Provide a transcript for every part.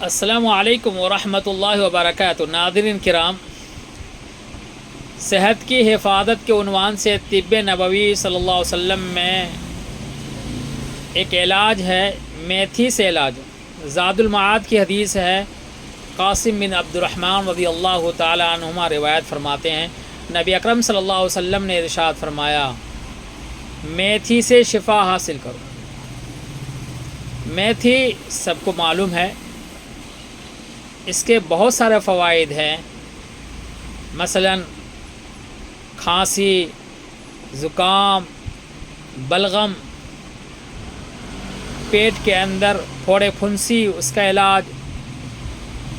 السلام علیکم ورحمۃ اللہ وبرکاتہ۔ ناظرین کرام، صحت کی حفاظت کے عنوان سے طب نبوی صلی اللہ علیہ وسلم میں ایک علاج ہے، میتھی سے علاج۔ زاد المعاد کی حدیث ہے، قاسم بن عبد الرحمن رضی اللہ تعالی عنہما روایت فرماتے ہیں، نبی اکرم صلی اللہ علیہ وسلم نے ارشاد فرمایا، میتھی سے شفا حاصل کرو۔ میتھی سب کو معلوم ہے، اس کے بہت سارے فوائد ہیں، مثلا کھانسی، زکام، بلغم، پیٹ کے اندر پھوڑے پھنسی اس کا علاج،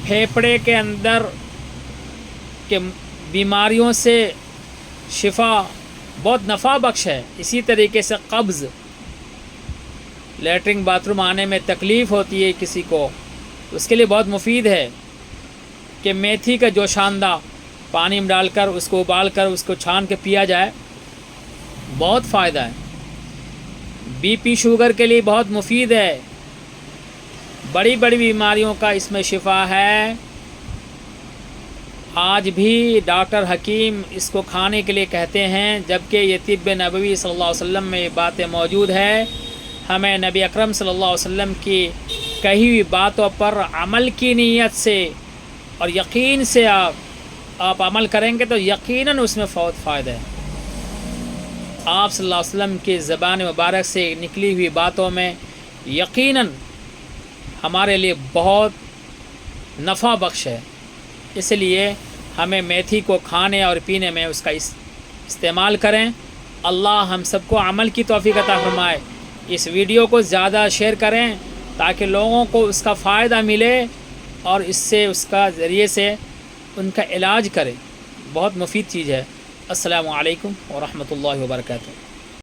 پھیپھڑے کے اندر کے بیماریوں سے شفا، بہت نفع بخش ہے۔ اسی طریقے سے قبض، لیٹرنگ باتھ روم آنے میں تکلیف ہوتی ہے کسی کو، اس کے لیے بہت مفید ہے کہ میتھی کا جوشاندہ پانی میں ڈال کر اس کو ابال کر اس کو چھان کے پیا جائے، بہت فائدہ ہے۔ بی پی شوگر کے لیے بہت مفید ہے، بڑی بڑی بیماریوں کا اس میں شفا ہے۔ آج بھی ڈاکٹر حکیم اس کو کھانے کے لیے کہتے ہیں، جبکہ یہ طب نبوی صلی اللہ علیہ وسلم میں یہ باتیں موجود ہے۔ ہمیں نبی اکرم صلی اللہ علیہ وسلم کی کہی ہوئی باتوں پر عمل کی نیت سے اور یقین سے آپ عمل کریں گے تو یقیناً اس میں بہت فائدہ ہے۔ آپ صلی اللہ علیہ وسلم کی زبان مبارک سے نکلی ہوئی باتوں میں یقیناً ہمارے لیے بہت نفع بخش ہے، اس لیے ہمیں میتھی کو کھانے اور پینے میں اس کا استعمال کریں۔ اللہ ہم سب کو عمل کی توفیق عطا فرمائے۔ اس ویڈیو کو زیادہ شیئر کریں تاکہ لوگوں کو اس کا فائدہ ملے اور اس سے اس کا ذریعے سے ان کا علاج کریں، بہت مفید چیز ہے۔ السلام علیکم ورحمۃ اللہ وبرکاتہ۔